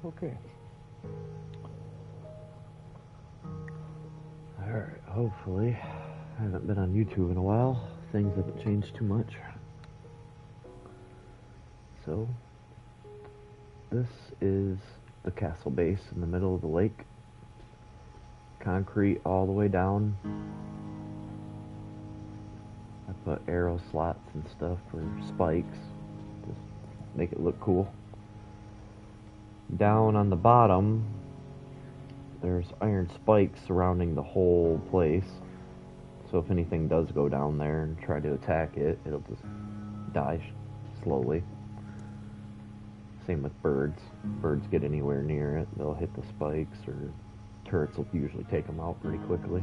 Okay. Alright, hopefully. I haven't been on YouTube in a while. Things haven't changed too much. So, this is the castle base in the middle of the lake. Concrete all the way down. I put arrow slots and stuff for spikes. Just make it look cool. Down on the bottom, there's iron spikes surrounding the whole place. So if anything does go down there and try to attack it, it'll just die slowly. Same with birds. Birds get anywhere near it, they'll hit the spikes, or turrets will usually take them out pretty quickly.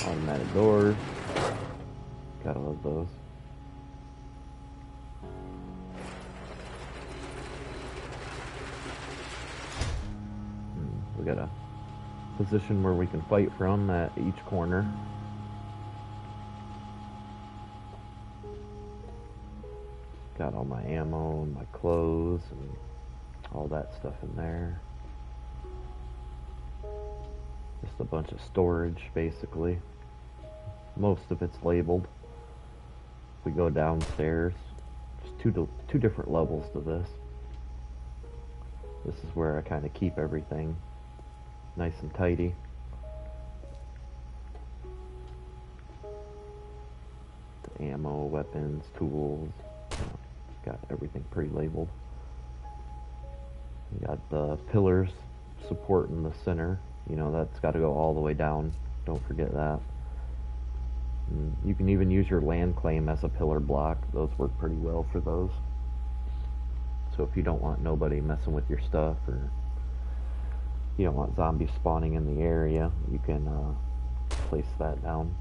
Automatic doors. Gotta love those. We got a position where we can fight from at each corner. Got all my ammo and my clothes and all that stuff in there. Just a bunch of storage, basically. Most of it's labeled. We go downstairs. There's two different levels to this. This is where I kind of keep everything nice and tidy. The ammo, weapons, tools. Got everything pre-labeled. You got the pillars supporting the center. You know, that's got to go all the way down. Don't forget that. And you can even use your land claim as a pillar block. Those work pretty well for those. So if you don't want nobody messing with your stuff, or you don't want zombies spawning in the area, you can place that down.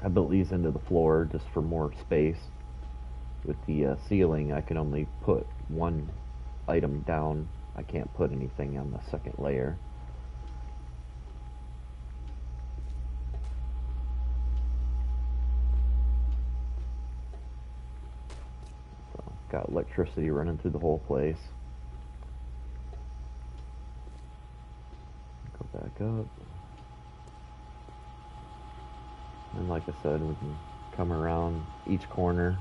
I built these into the floor just for more space. With the ceiling, I can only put one item down. I can't put anything on the second layer. So, got electricity running through the whole place. Go back up. And like I said, we can come around each corner.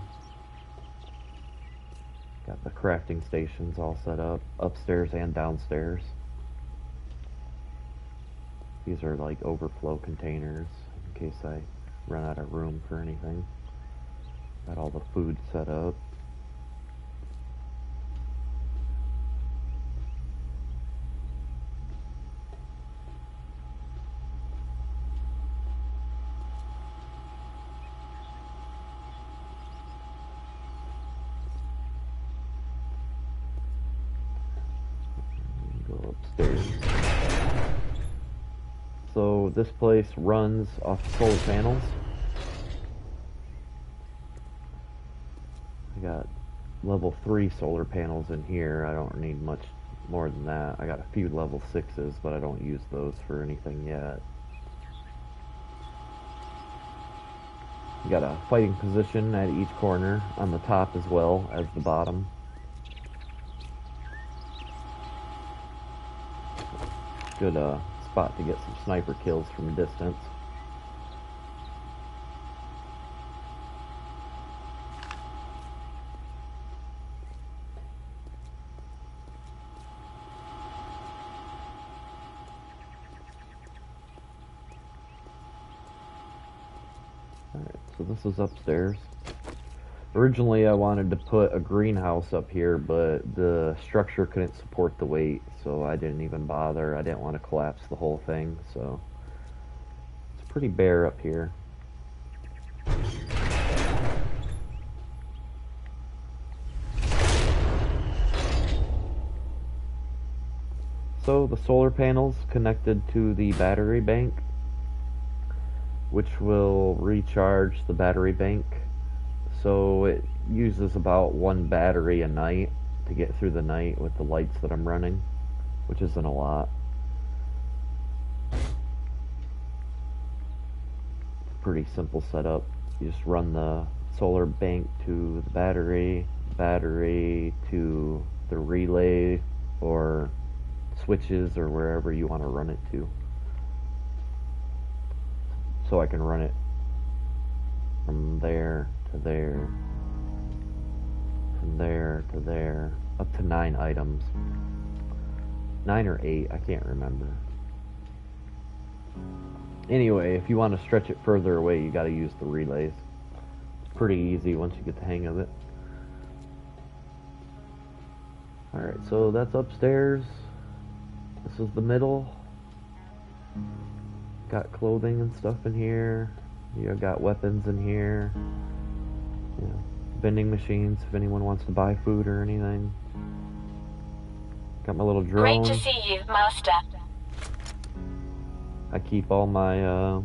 Got the crafting stations all set up, upstairs and downstairs. These are like overflow containers in case I run out of room for anything. Got all the food set up. Go upstairs. So this place runs off solar panels. I got level 3 solar panels in here. I don't need much more than that. I got a few level 6s, but I don't use those for anything yet. You got a fighting position at each corner, on the top as well as the bottom. Good spot to get some sniper kills from a distance. Alright, so this is upstairs. Originally I wanted to put a greenhouse up here, but the structure couldn't support the weight, so I didn't even bother. I didn't want to collapse the whole thing, so it's pretty bare up here. So the solar panels connected to the battery bank, which will recharge the battery bank. So it uses about one battery a night to get through the night with the lights that I'm running, which isn't a lot. pretty simple setup. You just run the solar bank to the battery to the relay or switches or wherever you want to run it to. So I can run it from there to there, from there to there, up to 9 items. 9 or 8, I can't remember. Anyway, if you want to stretch it further away, you got to use the relays. It's pretty easy once you get the hang of it. Alright, so that's upstairs. This is the middle. Got clothing and stuff in here. You got weapons in here. Yeah. Vending machines if anyone wants to buy food or anything. Got my little drone. Great to see you, Master. I keep all my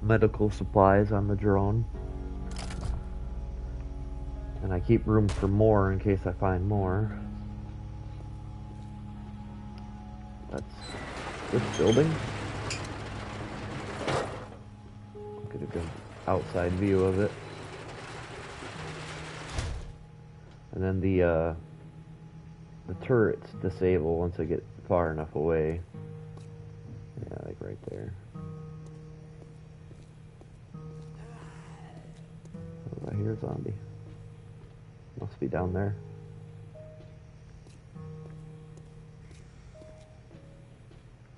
medical supplies on the drone. And I keep room for more in case I find more. That's this building. Get a good outside view of it. And then the turrets disable once I get far enough away. Yeah, like right there. Oh, I hear a zombie. Must be down there.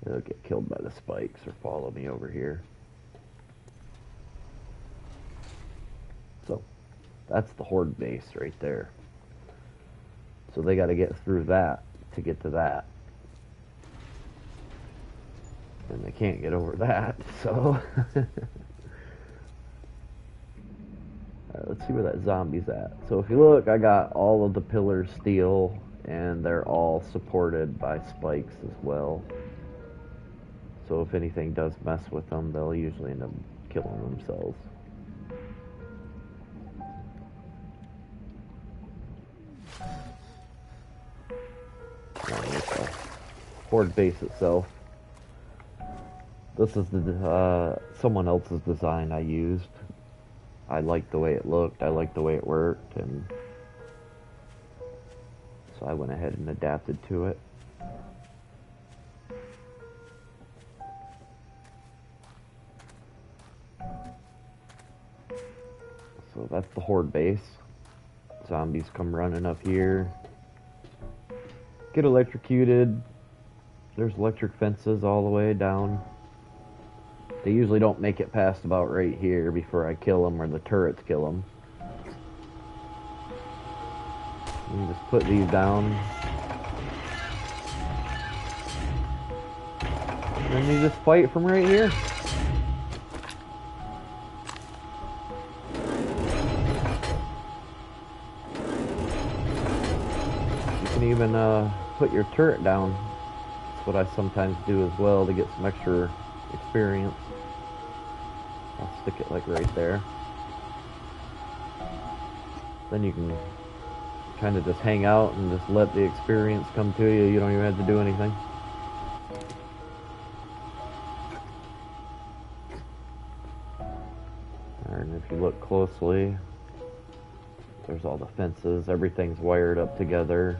They'll get killed by the spikes or follow me over here. So, that's the Hoard base right there. So they got to get through that to get to that. And they can't get over that, so... Alright, let's see where that zombie's at. So if you look, I got all of the pillars steel, and they're all supported by spikes as well. So if anything does mess with them, they'll usually end up killing themselves. Hoard base itself. This is the someone else's design I used. I liked the way it looked, I liked the way it worked, and so I went ahead and adapted to it. So that's the Hoard base. Zombies come running up here. Get electrocuted. There's electric fences all the way down. They usually don't make it past about right here before I kill them or the turrets kill them. You just put these down. And then you just fight from right here. You can even put your turret down. That's what I sometimes do as well to get some extra experience. I'll stick it like right there. Then you can kind of just hang out and just let the experience come to you. You don't even have to do anything. And if you look closely, there's all the fences. Everything's wired up together.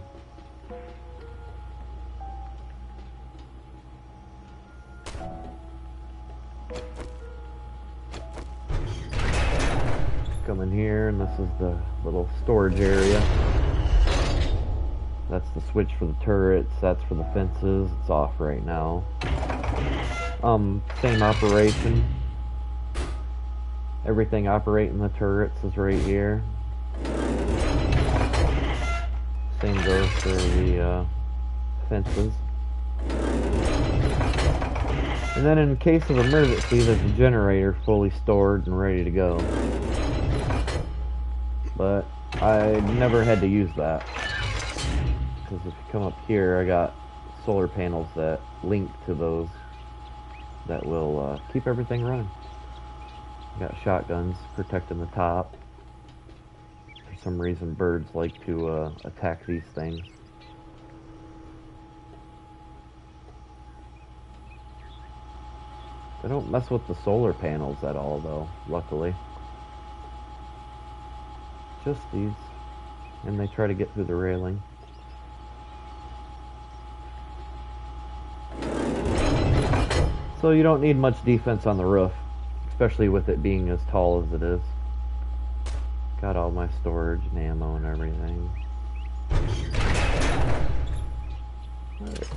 Come in here, and this is the little storage area. That's the switch for the turrets, that's for the fences. It's off right now. Same operation. Everything operating the turrets is right here. Same goes for the fences. And then in case of emergency, there's a generator fully stored and ready to go. But I never had to use that. Because if you come up here, I got solar panels that link to those that will keep everything running. Got shotguns protecting the top. For some reason, birds like to attack these things. They don't mess with the solar panels at all, though, luckily. Just these. And they try to get through the railing. So you don't need much defense on the roof, especially with it being as tall as it is. Got all my storage and ammo and everything. Right.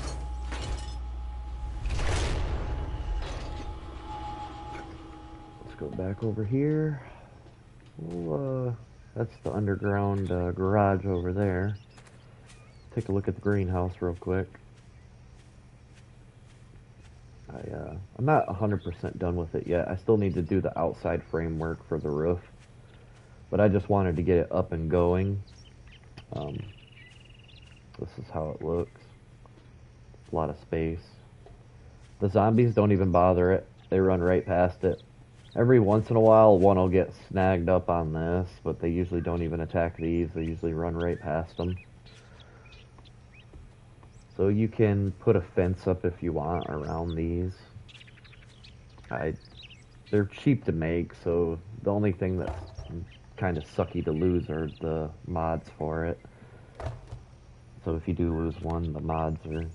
Let's go back over here. Well, that's the underground garage over there. Take a look at the greenhouse real quick. I'm not 100% done with it yet. I still need to do the outside framework for the roof. But I just wanted to get it up and going. This is how it looks. A lot of space. The zombies don't even bother it. They run right past it. Every once in a while, one will get snagged up on this, but they usually don't even attack these. They usually run right past them. So you can put a fence up if you want around these. They're cheap to make, so the only thing that's kind of sucky to lose are the mods for it. So if you do lose one, the mods are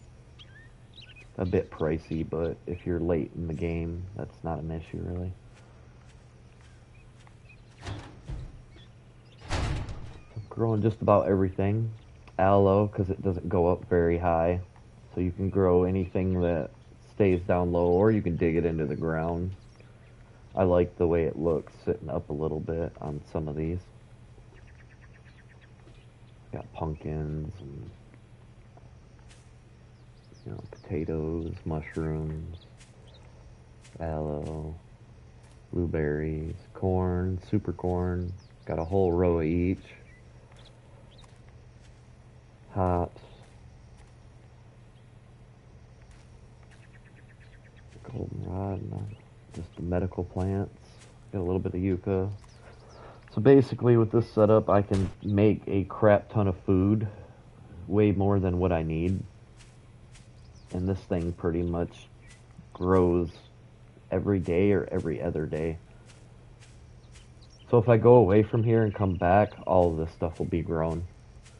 a bit pricey, but if you're late in the game, that's not an issue really. I'm growing just about everything. Aloe, because it doesn't go up very high, so you can grow anything that stays down low, or you can dig it into the ground. I like the way it looks sitting up a little bit on some of these. Got pumpkins and, you know, potatoes, mushrooms, aloe, blueberries, corn, super corn. Got a whole row of each. Hops, goldenrod, just the medical plants. Got a little bit of yucca. So basically with this setup I can make a crap ton of food, way more than what I need. And this thing pretty much grows every day or every other day. So if I go away from here and come back, all of this stuff will be grown.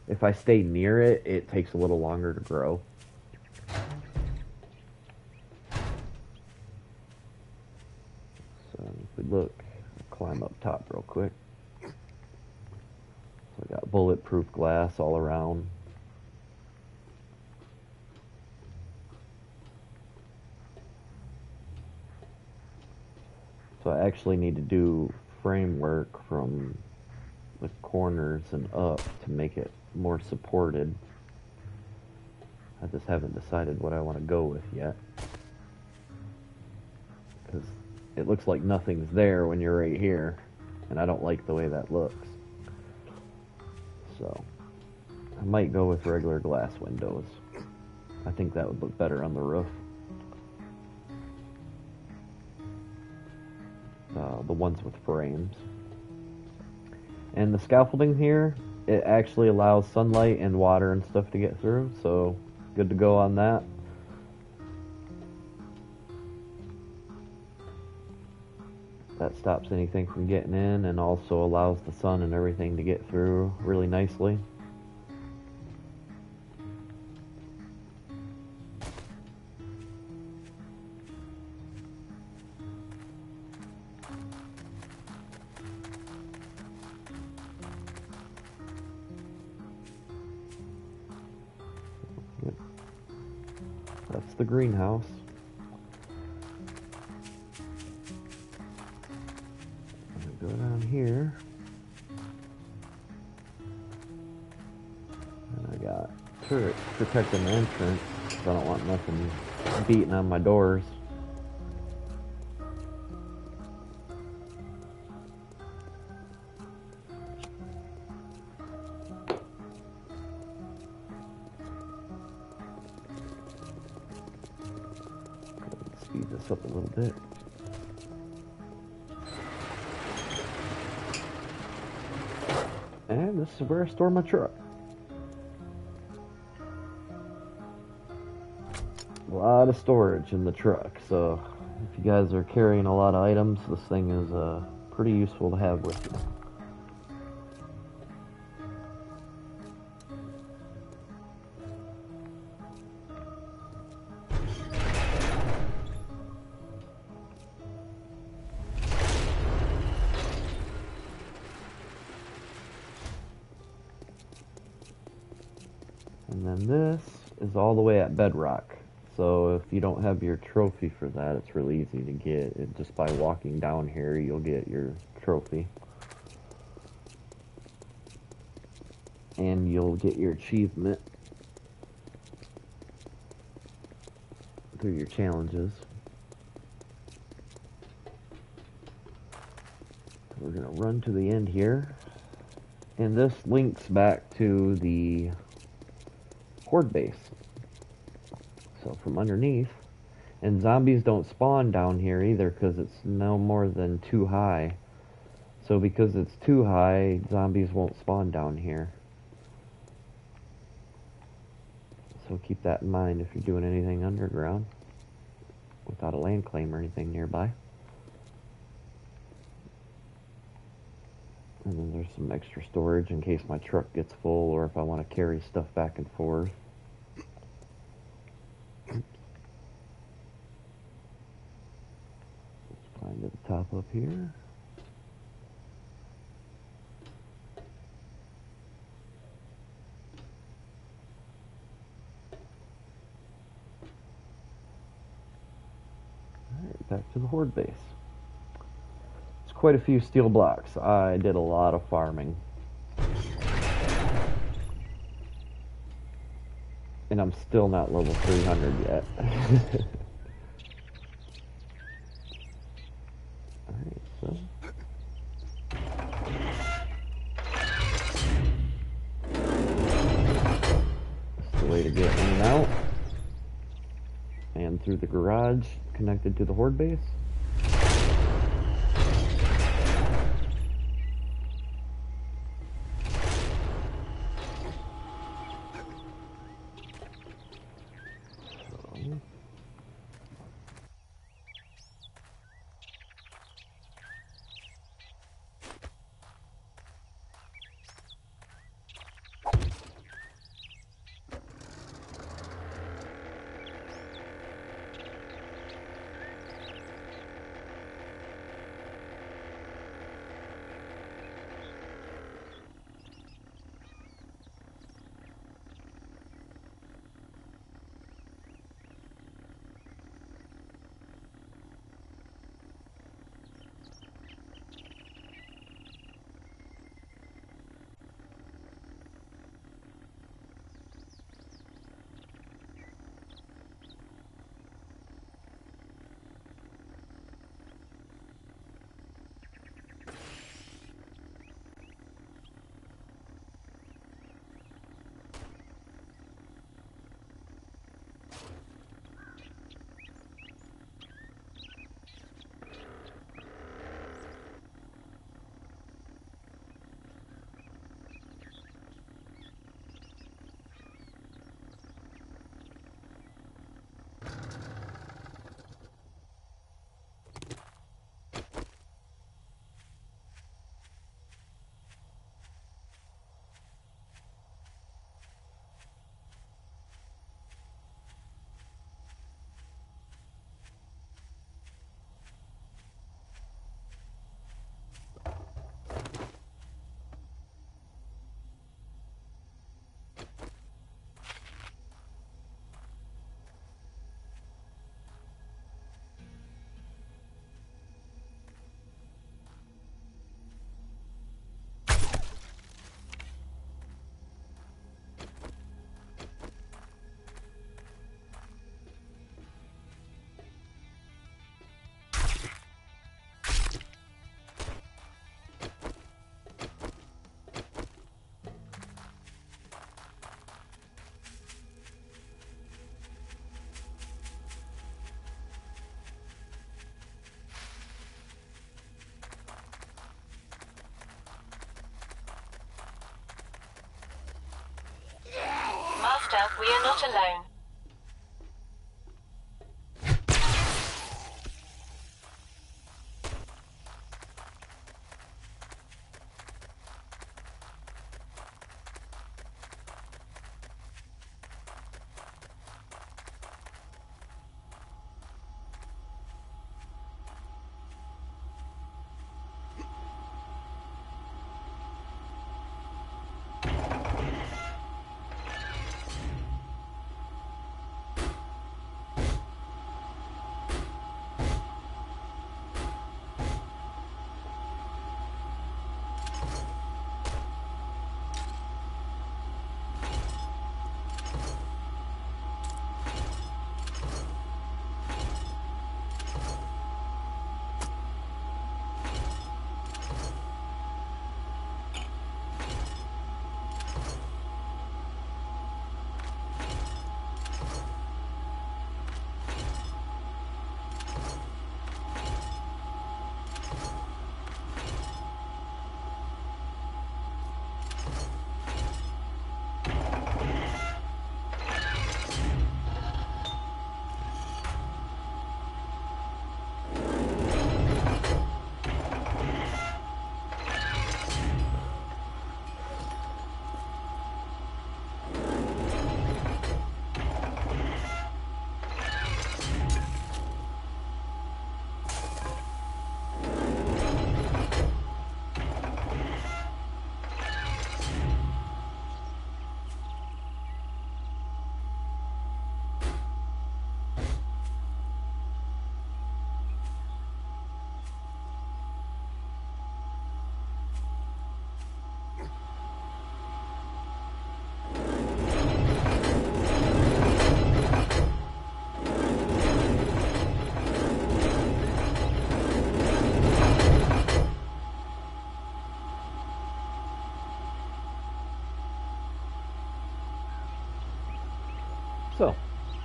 If I stay near it, it takes a little longer to grow. So if we look, I'll climb up top real quick. So I got bulletproof glass all around. So I actually need to do framework from the corners and up to make it more supported. I just haven't decided what I want to go with yet, because it looks like nothing's there when you're right here, and I don't like the way that looks. So I might go with regular glass windows. I think that would look better on the roof. The ones with frames. And the scaffolding here, it actually allows sunlight and water and stuff to get through, so good to go on that. That stops anything from getting in and also allows the sun and everything to get through really nicely. That's the greenhouse. I'm gonna go down here. And I got turrets protecting the entrance, because I don't want nothing beating on my doors. Speed this up a little bit. And this is where I store my truck. A lot of storage in the truck, so If you guys are carrying a lot of items, this thing is pretty useful to have with you. And then this is all the way at bedrock. So if you don't have your trophy for that, it's really easy to get. Just by walking down here, you'll get your trophy. And you'll get your achievement through your challenges. We're going to run to the end here. And this links back to the Hoard base. So from underneath, and zombies don't spawn down here either because it's no more than 2 high. So because it's 2 high, zombies won't spawn down here. So keep that in mind if you're doing anything underground without a land claim or anything nearby. And then there's some extra storage in case my truck gets full or if I want to carry stuff back and forth. Climb to the top up here. Alright, back to the Hoard base. It's quite a few steel blocks. I did a lot of farming. And I'm still not level 300 yet. So that's the way to get in and out. And through the garage connected to the Hoard base. We are not alone.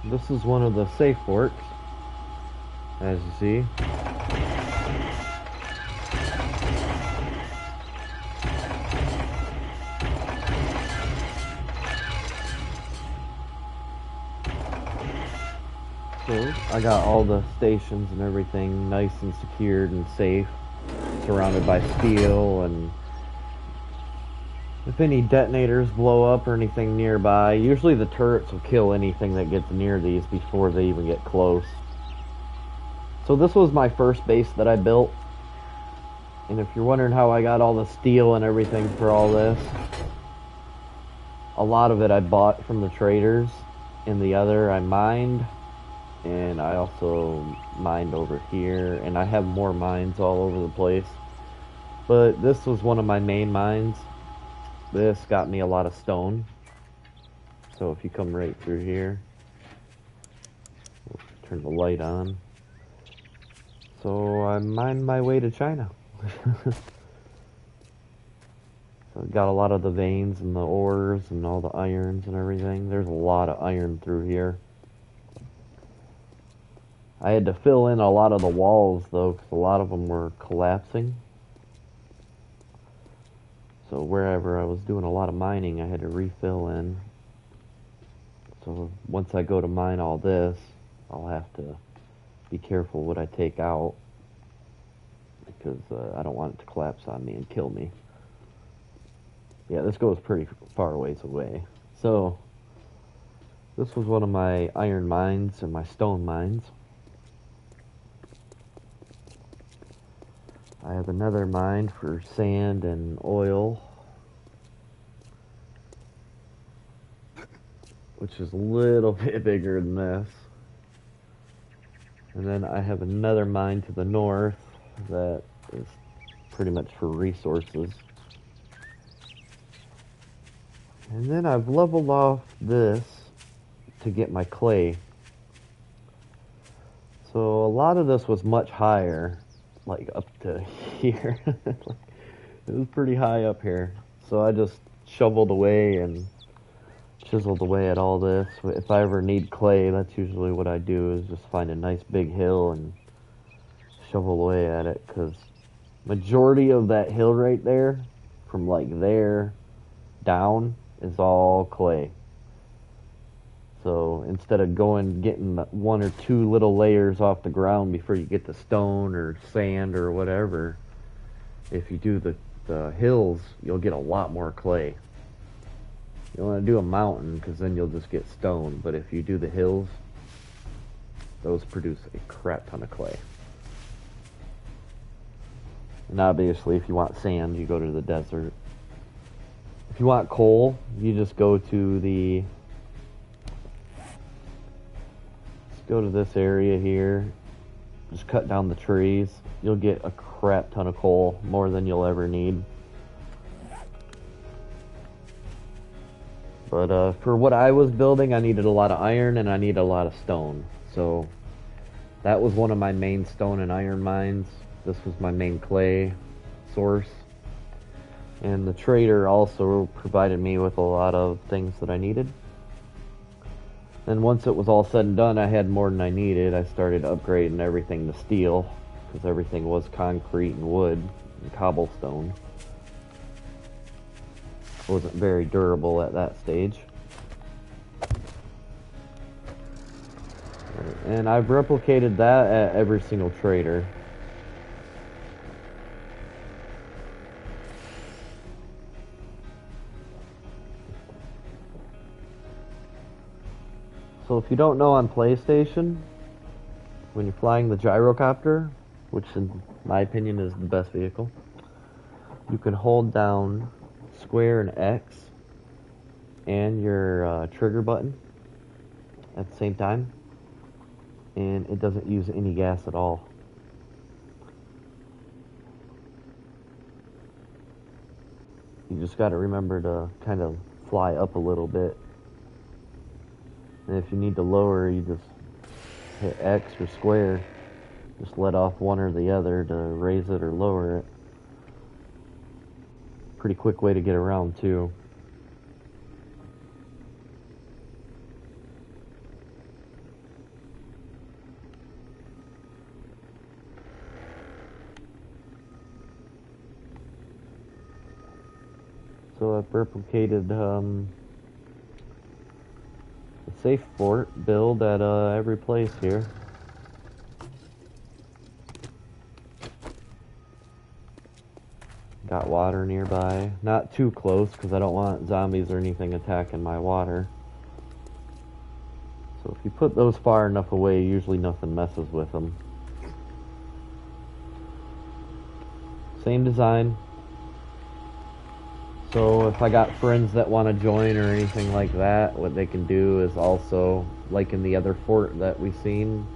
This is one of the safe forks, as you see. So I got all the stations and everything nice and secured and safe, surrounded by steel, and if any detonators blow up or anything nearby, usually the turrets will kill anything that gets near these before they even get close. So this was my first base that I built, and if you're wondering how I got all the steel and everything for all this, a lot of it I bought from the traders, and the other I mined, and I also mined over here, and I have more mines all over the place. But this was one of my main mines. This got me a lot of stone. So if you come right through here, we'll turn the light on. So I mined my way to China. So I got a lot of the veins and the ores and all the irons and everything. There's a lot of iron through here. I had to fill in a lot of the walls though, because a lot of them were collapsing. So wherever I was doing a lot of mining, I had to refill in. So once I go to mine all this, I'll have to be careful what I take out, because I don't want it to collapse on me and kill me. Yeah, this goes pretty far ways away. So this was one of my iron mines and my stone mines. I have another mine for sand and oil, which is a little bit bigger than this. And then I have another mine to the north that is pretty much for resources. And then I've leveled off this to get my clay. So a lot of this was much higher, like up to here. It was pretty high up here. So I just shoveled away and chiseled away at all this. If I ever need clay, that's usually what I do, is just find a nice big hill and shovel away at it, because majority of that hill right there, from like there down, is all clay. So instead of getting one or two little layers off the ground before you get the stone or sand or whatever, if you do the hills, you'll get a lot more clay. You don't want to do a mountain, because then you'll just get stone. But if you do the hills, those produce a crap ton of clay. And obviously, if you want sand, you go to the desert. If you want coal, you just go to this area here. Just cut down the trees. You'll get a crap ton of coal, more than you'll ever need. But for what I was building, I needed a lot of iron and I needed a lot of stone. So that was one of my main stone and iron mines. This was my main clay source. And the trader also provided me with a lot of things that I needed. And once it was all said and done, I had more than I needed. I started upgrading everything to steel, because everything was concrete and wood and cobblestone. It wasn't very durable at that stage. And I've replicated that at every single trader. So if you don't know, on PlayStation, when you're flying the gyrocopter, which in my opinion is the best vehicle, you can hold down square and X and your trigger button at the same time, and it doesn't use any gas at all. You just got to remember to kind of fly up a little bit. And if you need to lower, you just hit X or square. Just let off one or the other to raise it or lower it. Pretty quick way to get around too. so I've replicated the safe fort build at every place here. Got water nearby. Not too close because I don't want zombies or anything attacking my water. So if you put those far enough away, usually nothing messes with them. Same design. So if I got friends that want to join or anything like that, what they can do is also, like in the other fort that we've seen,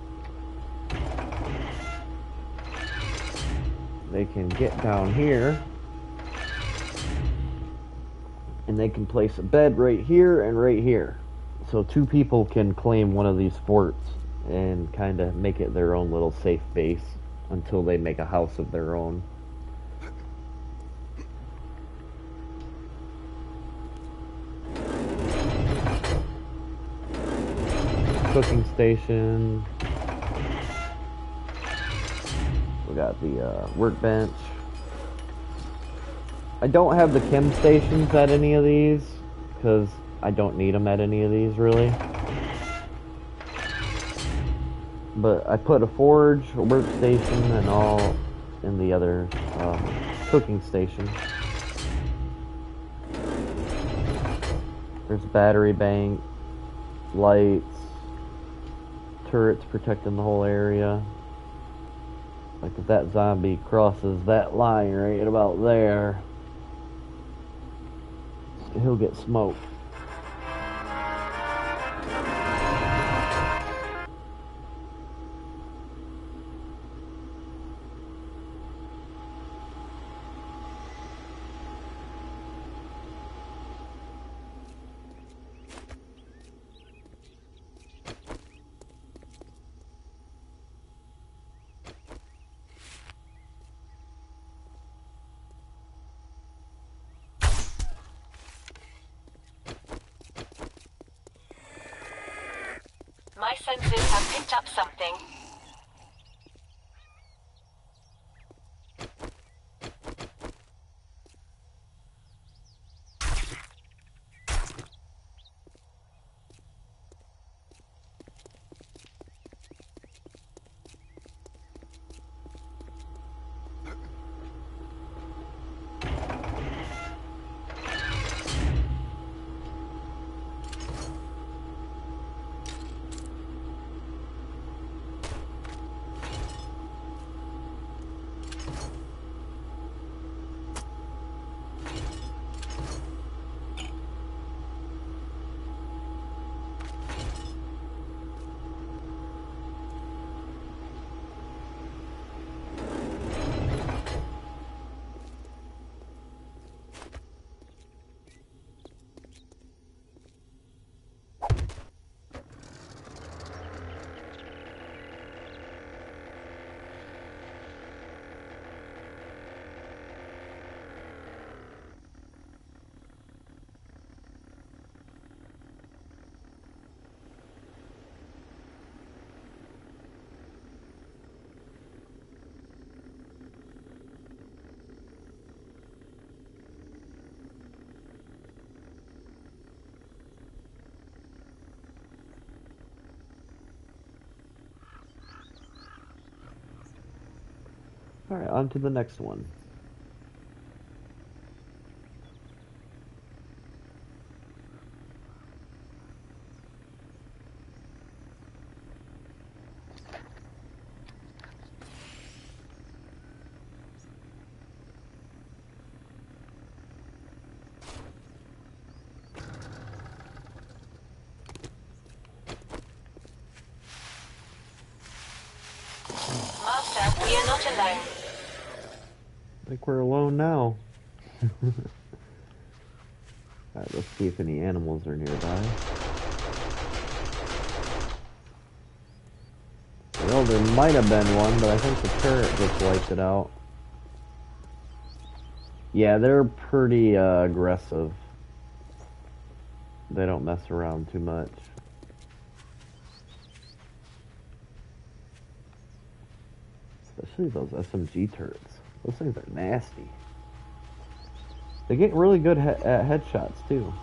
they can get down here and they can place a bed right here and right here. So 2 people can claim one of these forts and kind of make it their own little safe base until they make a house of their own. Cooking station. We got the workbench. I don't have the chem stations at any of these because I don't need them at any of these really. But I put a forge, a workstation, and all in the other cooking station. There's a battery bank, lights, turrets protecting the whole area. Like if that zombie crosses that line right about there, he'll get smoked. My senses have picked up something. Alright, on to the next one. Master, we are not alone. I think we're alone now. Alright, let's see if any animals are nearby. Well, there might have been one, but I think the turret just wiped it out. Yeah, they're pretty aggressive. They don't mess around too much. Especially those SMG turrets. Those things are nasty. They get really good at headshots too.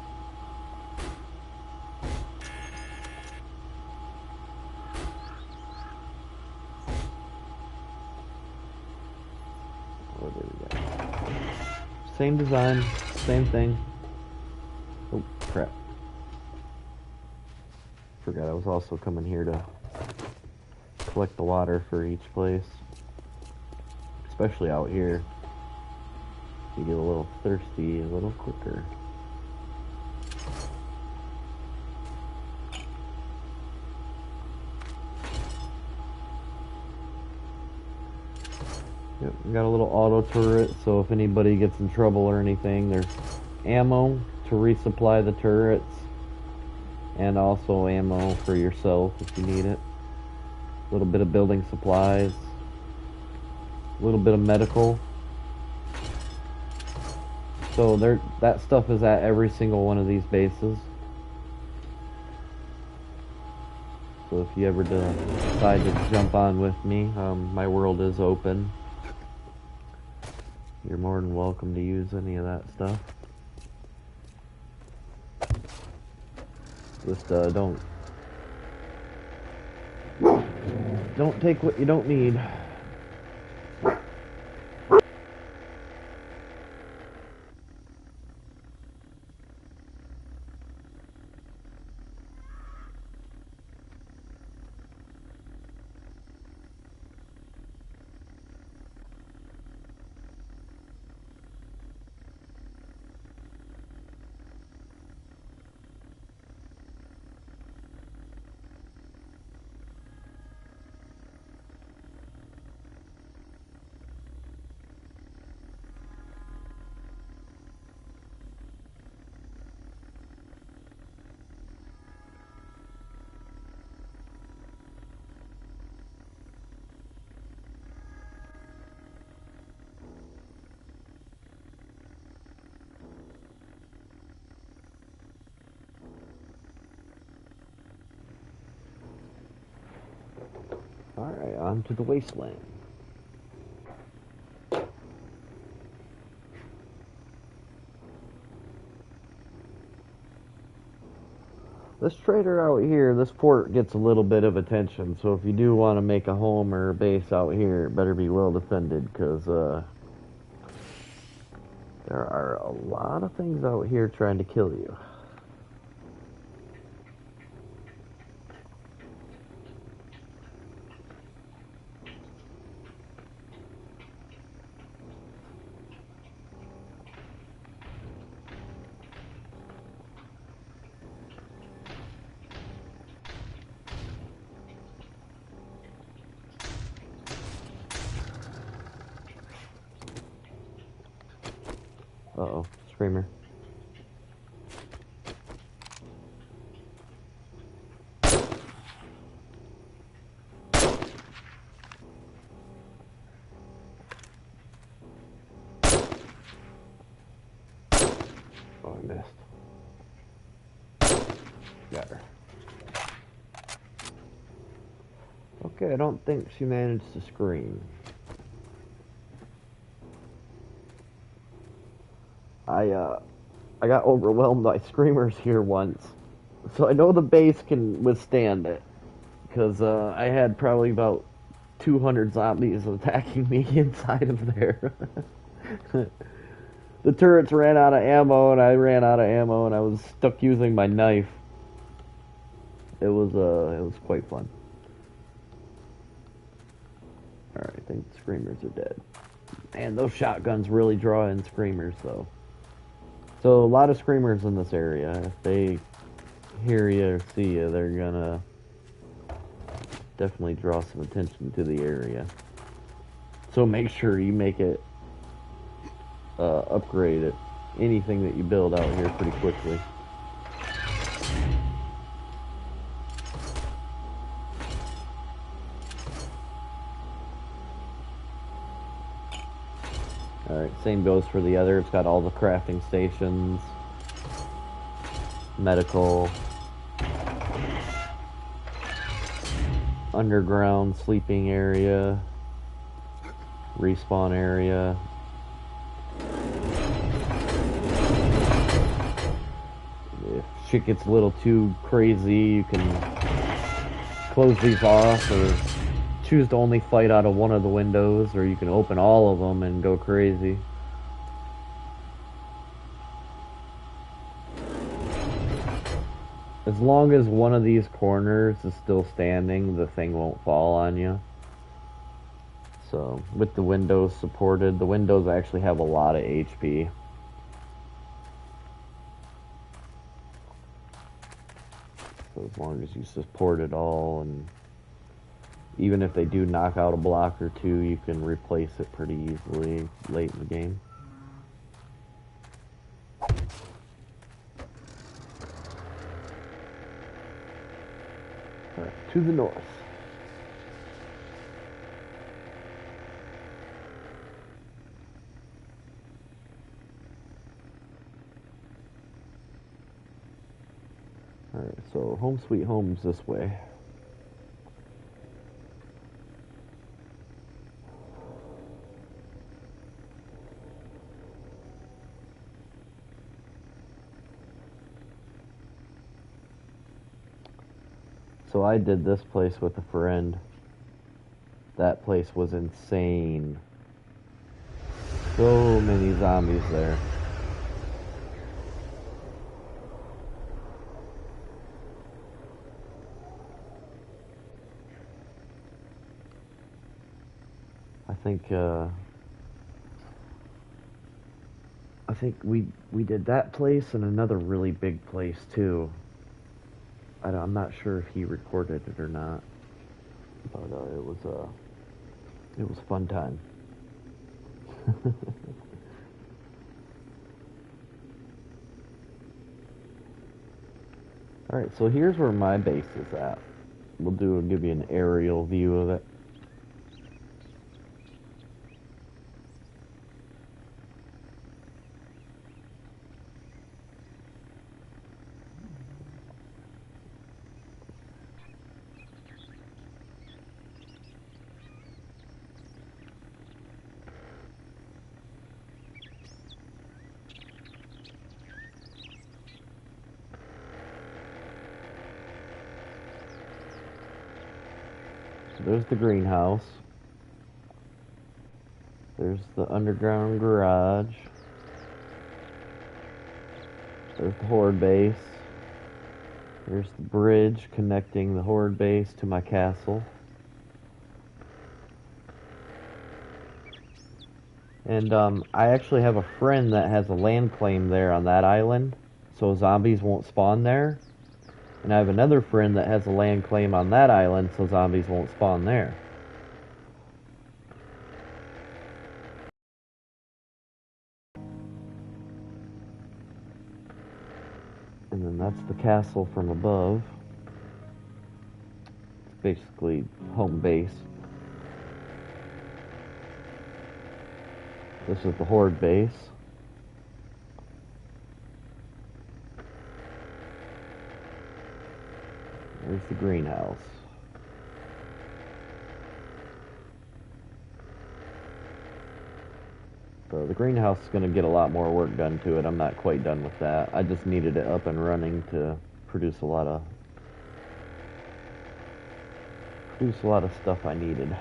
What do we got? Same design, same thing. Oh crap. Forgot I was also coming here to collect the water for each place. Especially out here. You get a little thirsty a little quicker. Yep, we got a little auto turret, so if anybody gets in trouble or anything, there's ammo to resupply the turrets, and also ammo for yourself if you need it. A little bit of building supplies, a little bit of medical. So that stuff is at every single one of these bases. So if you ever decide to jump on with me, my world is open. You're more than welcome to use any of that stuff. Just don't take what you don't need. Alright, on to the wasteland. This trader out here, this fort gets a little bit of attention, so if you do want to make a home or a base out here, it better be well defended, because there are a lot of things out here trying to kill you. Uh-oh, screamer. Oh, I missed. Got her. Okay, I don't think she managed to scream. I got overwhelmed by screamers here once, so I know the base can withstand it, because I had probably about 200 zombies attacking me inside of there. The turrets ran out of ammo, and I ran out of ammo, and I was stuck using my knife. It was quite fun. Alright, I think the screamers are dead. Man, those shotguns really draw in screamers, though. So, a lot of screamers in this area. If they hear you or see you, they're gonna definitely draw some attention to the area. So make sure you make it, upgrade it, anything that you build out here pretty quickly. Alright, same goes for the other. It's got all the crafting stations, medical, underground sleeping area, respawn area. shit gets a little too crazy, you can close these off or choose to only fight out of one of the windows, or you can open all of them and go crazy. As long as one of these corners is still standing, the thing won't fall on you. So, with the windows supported, the windows actually have a lot of HP. So as long as you support it all, and even if they do knock out a block or two, you can replace it pretty easily late in the game. Alright, to the north. Alright, so home sweet home's this way. So I did this place with a friend. That place was insane. So many zombies there. I think we did that place and another really big place too. I'm not sure if he recorded it or not, but it was a fun time. All right, so here's where my base is at. Give you an aerial view of it. There's the greenhouse. There's the underground garage. There's the Hoard base. There's the bridge connecting the Hoard base to my castle. And I actually have a friend that has a land claim there on that island, so zombies won't spawn there. And I have another friend that has a land claim on that island, so zombies won't spawn there. And then that's the castle from above. It's basically home base. This is the Hoard base. There's the greenhouse. So the greenhouse is going to get a lot more work done to it. I'm not quite done with that. I just needed it up and running to produce a lot of stuff I needed.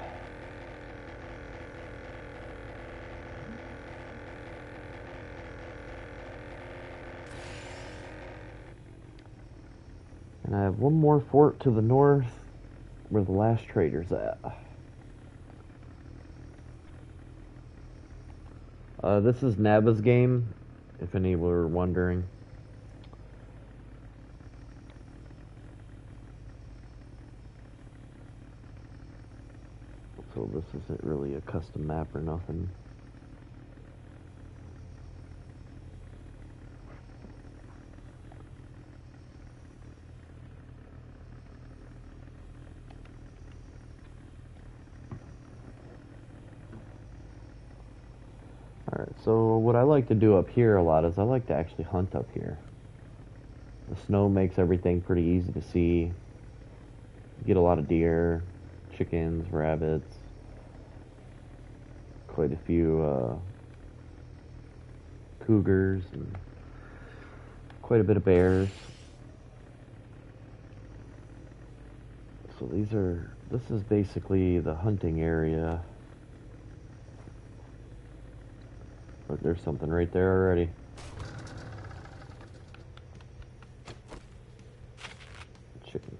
And I have one more fort to the north where the last trader's at. This is Naba's game, if any were wondering. So this isn't really a custom map or nothing. Alright, so what I like to do up here a lot is I like to actually hunt up here. The snow makes everything pretty easy to see. You get a lot of deer, chickens, rabbits, quite a few cougars, and quite a bit of bears. So this is basically the hunting area. Look, there's something right there already. Chicken.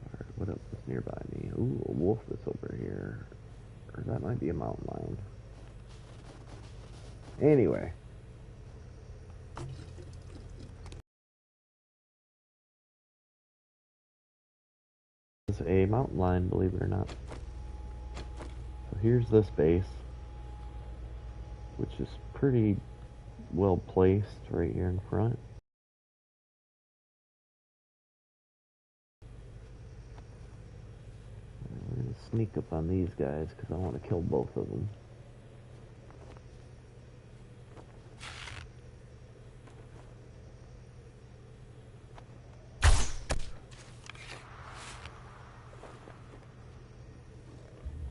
Alright, what else is nearby me? Ooh, a wolf that's over here. Or that might be a mountain lion. Anyway. It's a mountain lion, believe it or not. So here's this base, which is pretty well placed right here in front. We're going to sneak up on these guys because I want to kill both of them.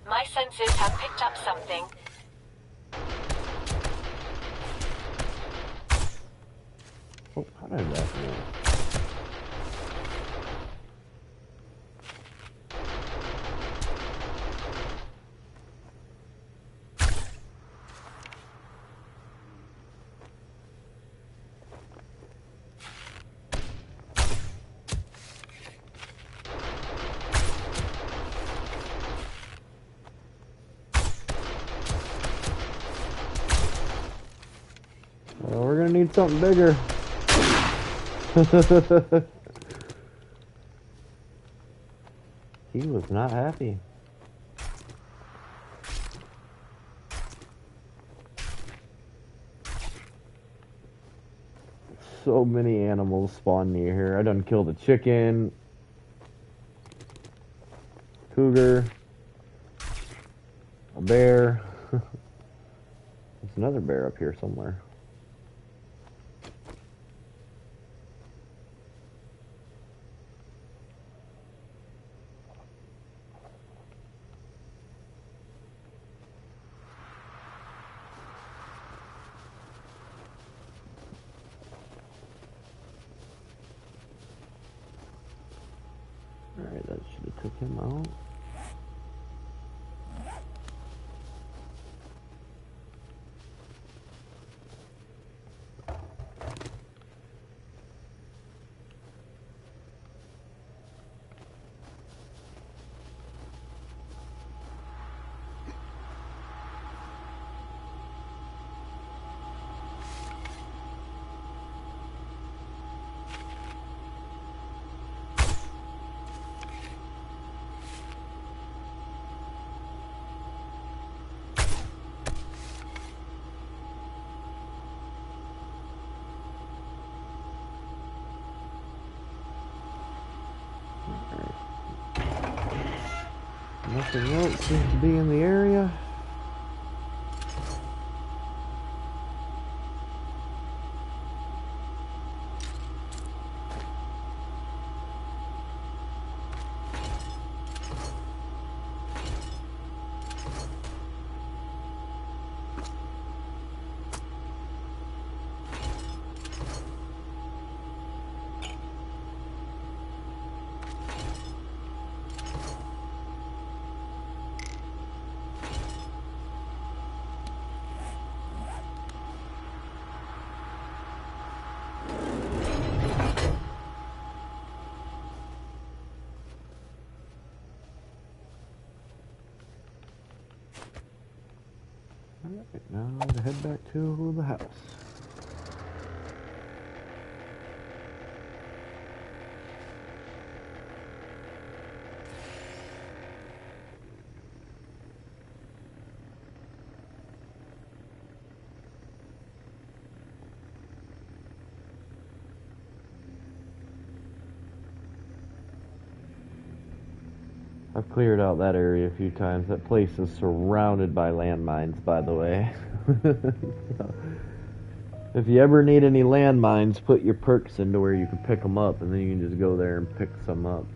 My senses have picked up something. Oh, how did that go? Well, we're gonna need something bigger. He was not happy. So many animals spawn near here. I done killed a chicken, cougar, a bear. There's another bear up here somewhere. Alright, that should have took him out. Nothing else seems to be in the area. Alright, now to head back to the house. I've cleared out that area a few times. That place is surrounded by landmines, by the way. If you ever need any landmines, put your perks into where you can pick them up, and then you can just go there and pick some up.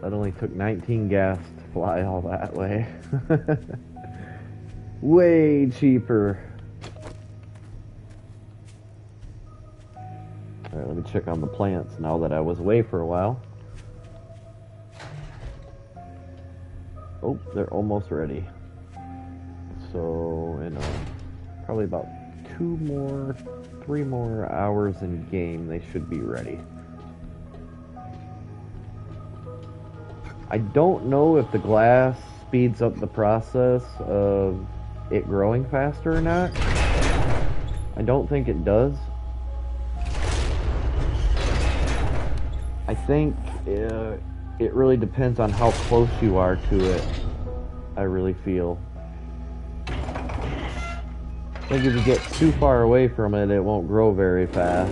That only took 19 gas to fly all that way. Way cheaper. Alright, let me check on the plants now that I was away for a while. Oh, they're almost ready. So, in probably about 3 more hours in game, they should be ready. I don't know if the glass speeds up the process of it growing faster or not. I don't think it does. I think it really depends on how close you are to it, I really feel. I think if you get too far away from it, it won't grow very fast.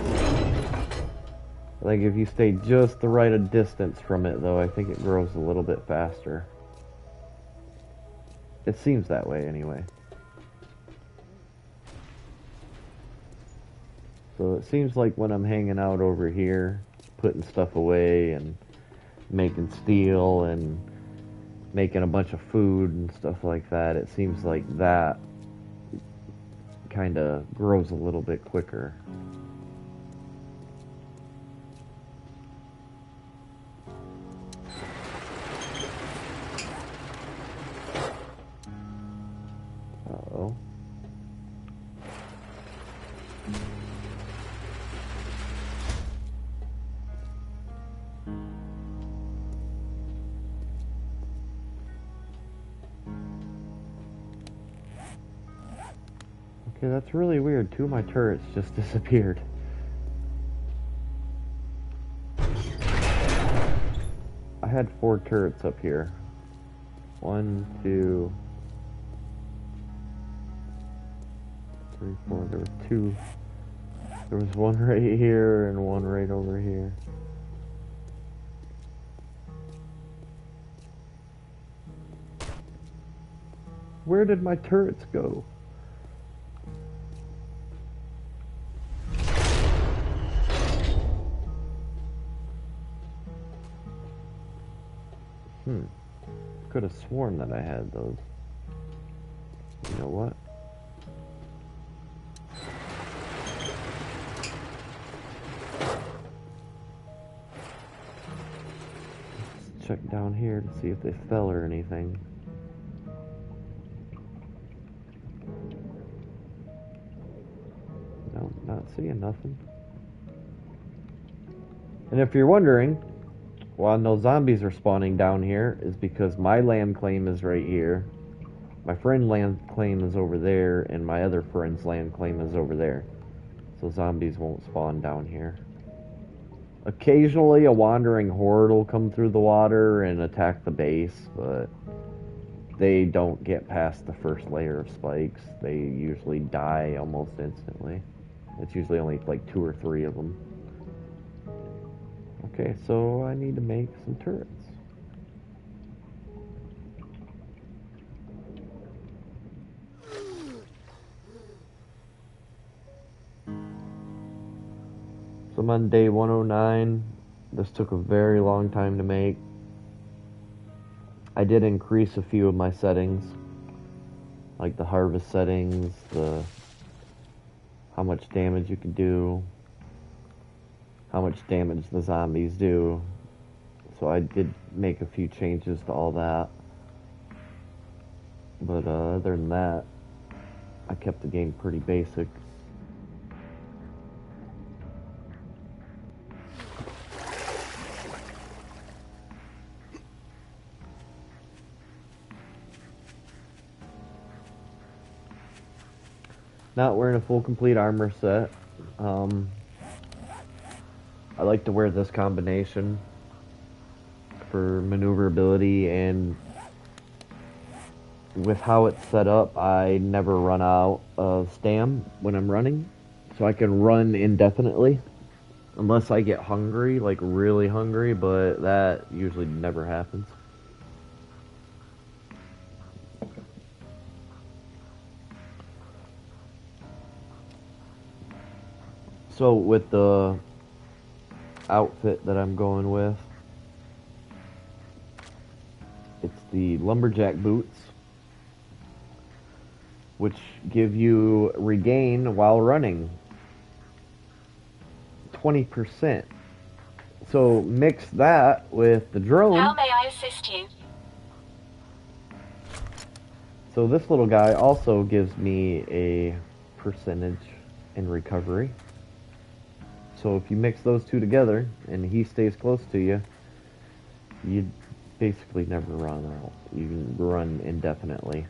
I think if you stay just the right distance from it, though, I think it grows a little bit faster. It seems that way, anyway. So it seems like when I'm hanging out over here, putting stuff away and making steel and making a bunch of food and stuff like that, it seems like that kind of grows a little bit quicker. Uh-oh. Okay, that's really weird. 2 of my turrets just disappeared. I had 4 turrets up here. 1, 2, 3, 4. There were 2. There was 1 right here and 1 right over here. Where did my turrets go? Could have sworn that I had those. You know what? Let's check down here to see if they fell or anything. No, not seeing nothing. And if you're wondering, why no zombies are spawning down here is because my land claim is right here, my friend's land claim is over there, and my other friend's land claim is over there. So zombies won't spawn down here. Occasionally a wandering horde will come through the water and attack the base, but they don't get past the first layer of spikes. They usually die almost instantly. It's usually only like 2 or 3 of them. Okay, so I need to make some turrets. So I'm on day 109. This took a very long time to make. I did increase a few of my settings, like the harvest settings, the how much damage you can do, how much damage the zombies do. So I did make a few changes to all that. But other than that, I kept the game pretty basic. Not wearing a full complete armor set. I like to wear this combination for maneuverability, and with how it's set up, I never run out of stam when I'm running, so I can run indefinitely unless I get hungry, like really hungry, but that usually never happens. So with the outfit that I'm going with, the lumberjack boots, which give you regain while running 20%. So mix that with the drone. How may I assist you? So this little guy also gives me a percentage in recovery. So if you mix those two together and he stays close to you, you basically never run out. You can run indefinitely.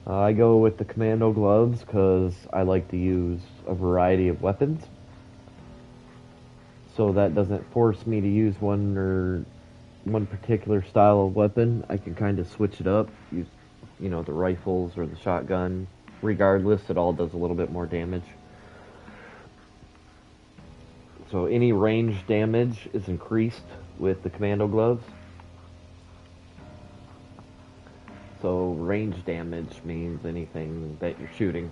I go with the commando gloves because I like to use a variety of weapons. So that doesn't force me to use one particular style of weapon. I can kind of switch it up, use, the rifles or the shotgun. Regardless, it all does a little bit more damage. So any range damage is increased with the commando gloves. So range damage means anything that you're shooting.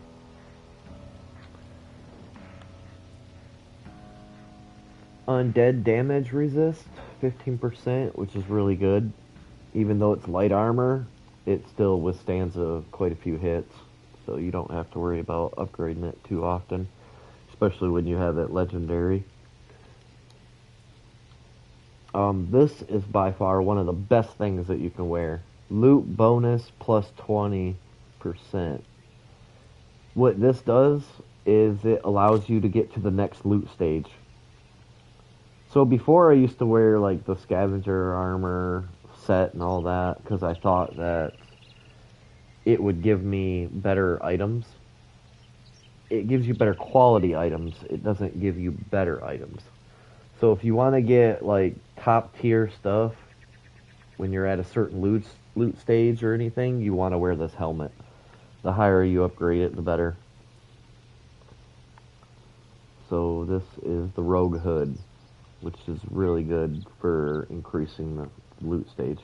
Undead damage resist 15%, which is really good. Even though it's light armor, it still withstands quite a few hits. So you don't have to worry about upgrading it too often, especially when you have it legendary. This is by far one of the best things that you can wear. Loot bonus plus 20%. What this does is it allows you to get to the next loot stage. So before I used to wear like the scavenger armor set and all that because I thought that it would give me better items. It gives you better quality items. It doesn't give you better items. So if you want to get like top tier stuff when you're at a certain loot stage or anything, you want to wear this helmet. The higher you upgrade it, the better. So this is the Rogue Hood, which is really good for increasing the loot stage.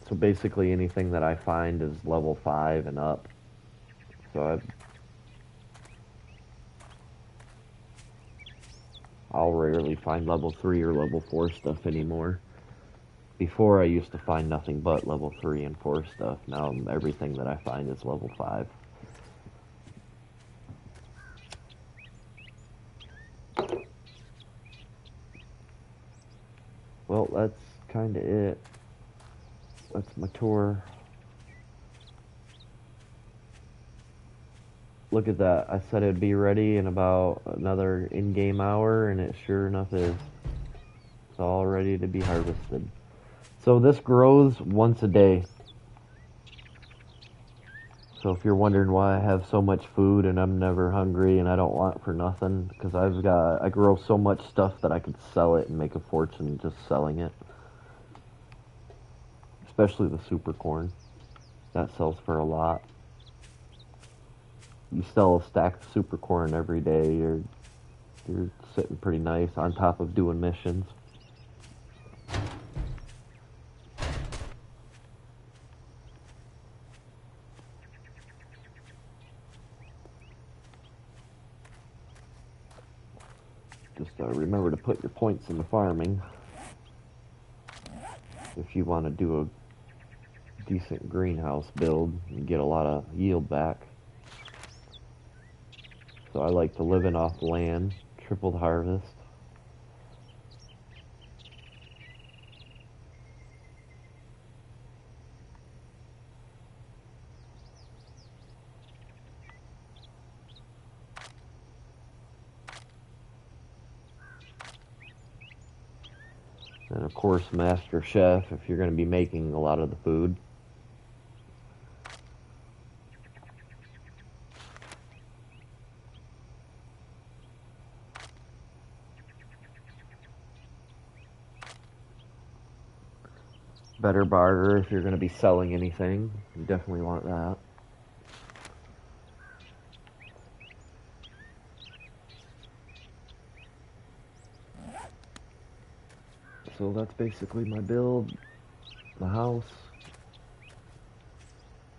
So basically anything that I find is level 5 and up. So I'll rarely find level 3 or level 4 stuff anymore. Before I used to find nothing but level 3 and 4 stuff. Now everything that I find is level 5. Well, that's kind of it. That's my tour. Look at that. I said it'd be ready in about another in-game hour, and it sure enough is. It's all ready to be harvested. So this grows once a day. So if you're wondering why I have so much food and I'm never hungry and I don't want for nothing, because I grow so much stuff that I could sell it and make a fortune just selling it. Especially the super corn. That sells for a lot. You sell a stack of super corn every day, you're sitting pretty nice on top of doing missions. Just remember to put your points in the farming if you want to do a decent greenhouse build and get a lot of yield back. So I like to live in off land, tripled harvest. And of course, Master Chef, if you're going to be making a lot of the food. Better barter if you're going to be selling anything. You definitely want that. So that's basically my build. The house.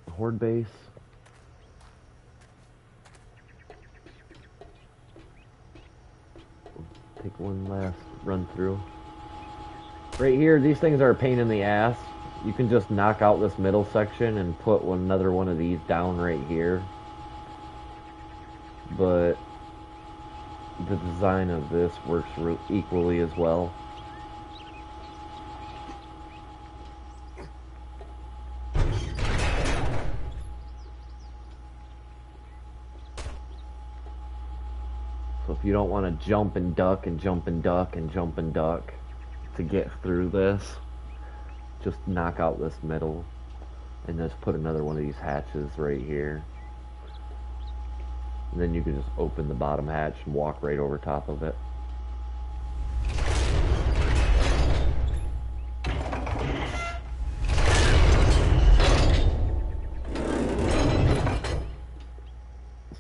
The Hoard base. take one last run through. Right here, these things are a pain in the ass. You can just knock out this middle section and put another one of these down right here. But the design of this works equally as well. So if you don't want to jump and duck and jump and duck and jump and duck to get through this, just knock out this middle and just put another one of these hatches right here. And then you can just open the bottom hatch and walk right over top of it.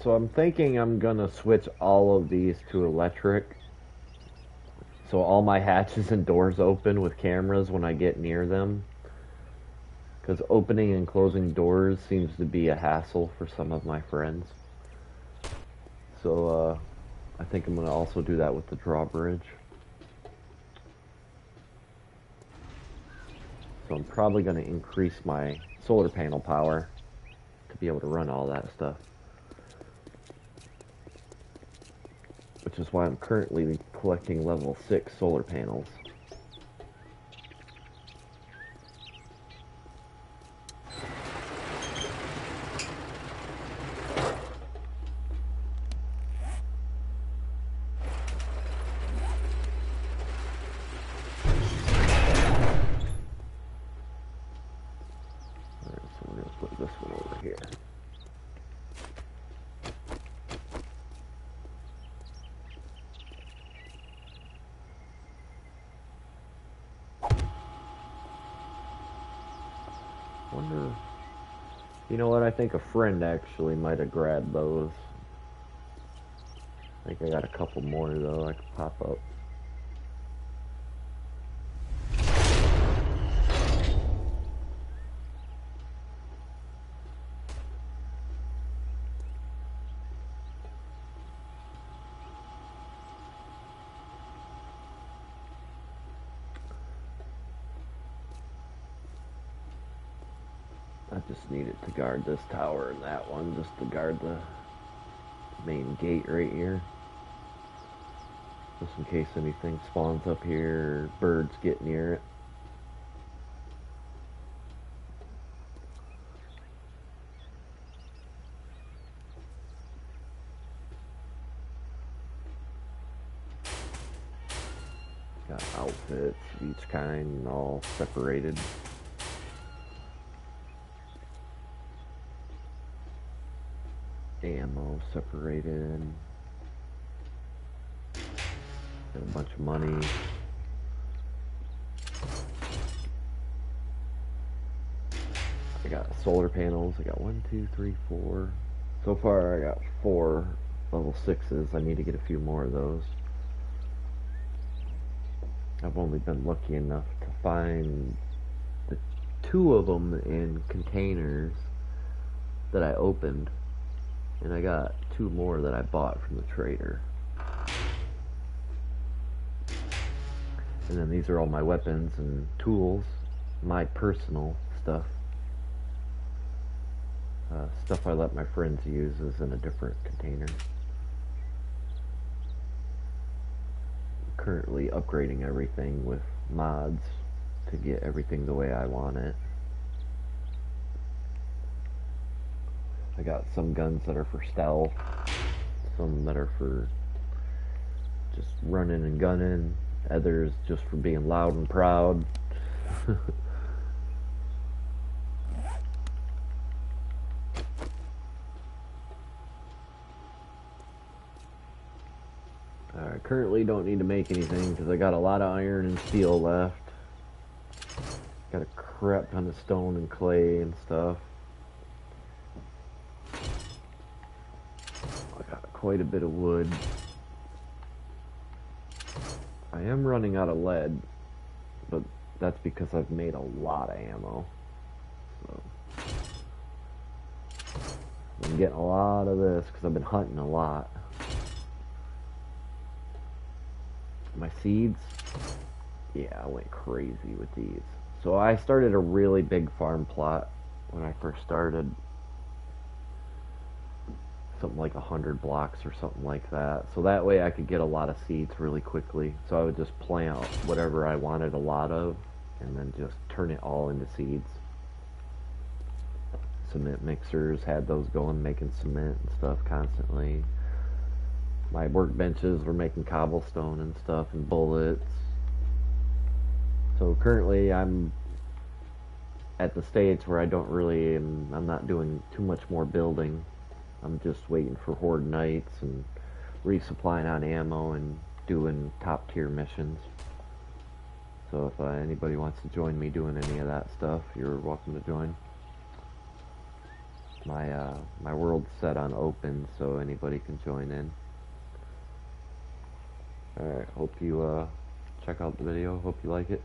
So I'm thinking I'm gonna switch all of these to electric. So all my hatches and doors open with cameras when I get near them. Because opening and closing doors seems to be a hassle for some of my friends. So I think I'm gonna also do that with the drawbridge. So I'm probably gonna increase my solar panel power to be able to run all that stuff. Which is why I'm currently collecting level 6 solar panels. Alright, so we're going to put this one over here. Wonder, you know what, I think a friend actually might have grabbed those. I think I got a couple more though I could pop up. I just needed to guard this tower and that one, just to guard the main gate right here. Just in case anything spawns up here or birds get near it. Got outfits of each kind, all separated. Ammo separated. Got a bunch of money. I got solar panels. I got 1, 2, 3, 4. So far I got 4 level 6s. I need to get a few more of those. I've only been lucky enough to find the 2 of them in containers that I opened. And I got 2 more that I bought from the trader. And then these are all my weapons and tools, my personal stuff. Stuff I let my friends use is in a different container. I'm currently upgrading everything with mods to get everything the way I want it. I got some guns that are for stealth, some that are for just running and gunning, others just for being loud and proud. I currently don't need to make anything because I got a lot of iron and steel left. Got a crap ton of stone and clay and stuff. Quite a bit of wood. I am running out of lead, but that's because I've made a lot of ammo. So I'm getting a lot of this because I've been hunting a lot. My seeds, yeah, I went crazy with these. So I started a really big farm plot when I first started. Something like 100 blocks or something like that. So that way I could get a lot of seeds really quickly. So I would just plant whatever I wanted a lot of and then just turn it all into seeds. Cement mixers, had those going, making cement and stuff constantly. My workbenches were making cobblestone and stuff and bullets. So currently I'm at the stage where I'm not doing too much more building. I'm just waiting for Hoard nights and resupplying on ammo and doing top tier missions. So if anybody wants to join me doing any of that stuff, you're welcome to join. My world's set on open, so anybody can join in. Alright, hope you check out the video. Hope you like it.